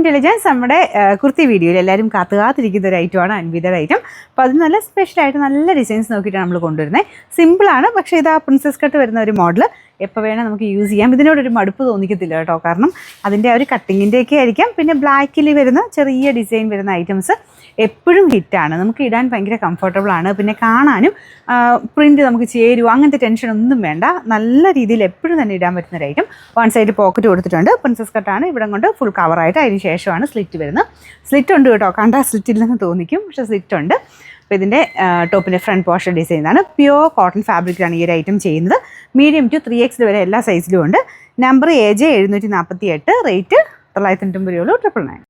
Intelligence നമ്മുടെ കുർത്തി വീഡിയോയിൽ എല്ലാവരും കാത്തിരിക്കുന്ന ഒരു ഐറ്റമാണ് അൻവിതയുടെ ഐറ്റം. അപ്പോൾ അത് നല്ല സ്പെഷ്യലായിട്ട് നല്ല ഡിസൈൻസ് നോക്കിയിട്ടാണ് നമ്മൾ കൊണ്ടുവരുന്നത്. സിമ്പിളാണ്, പക്ഷേ ഇത് ആ പ്രിൻസസ് കട്ട് വരുന്ന ഒരു മോഡൽ എപ്പോൾ വേണേൽ നമുക്ക് യൂസ് ചെയ്യാം. ഇതിനോടൊരു മടുപ്പ് തോന്നിക്കത്തില്ല കേട്ടോ, കാരണം അതിൻ്റെ ആ ഒരു കട്ടിങ്ങിൻ്റെയൊക്കെ ആയിരിക്കാം. പിന്നെ ബ്ലാക്കിൽ വരുന്ന ചെറിയ ഡിസൈൻ വരുന്ന ഐറ്റംസ് എപ്പോഴും ഹിറ്റാണ്, നമുക്ക് ഇടാൻ ഭയങ്കര കംഫർട്ടബിളാണ്. പിന്നെ കാണാനും പ്രിൻറ്റ് നമുക്ക് ചേരുമോ അങ്ങനത്തെ ടെൻഷനൊന്നും വേണ്ട, നല്ല രീതിയിൽ എപ്പോഴും തന്നെ ഇടാൻ പറ്റുന്ന ഒരു ഐറ്റം. വൺ സൈഡ് പോക്കറ്റ് കൊടുത്തിട്ടുണ്ട്, പ്രിൻസസ് കട്ടാണ്, ഇവിടെ കൊണ്ട് ഫുൾ കവറായിട്ട്. അതിന് ശേഷമാണ് സ്ലിറ്റ് വരുന്നത്. സ്ലിറ്റ് ഉണ്ട് കേട്ടോ, കണ്ടാൽ സ്ലിറ്റ് ഇല്ലെന്ന് തോന്നിക്കും, പക്ഷേ സ്ലിറ്റ് ഉണ്ട്. അപ്പോൾ ഇതിൻ്റെ ടോപ്പിൻ്റെ ഫ്രണ്ട് പോർഷൻ ഡിസൈനാണ്. പ്യുവർ കോട്ടൺ ഫാബ്രിക്കിലാണ് ഈ ഒരു ഐറ്റം ചെയ്യുന്നത്. മീഡിയം ടു 3X വരെ എല്ലാ സൈസിലും ഉണ്ട്. Number AJ 748, rate 990 999.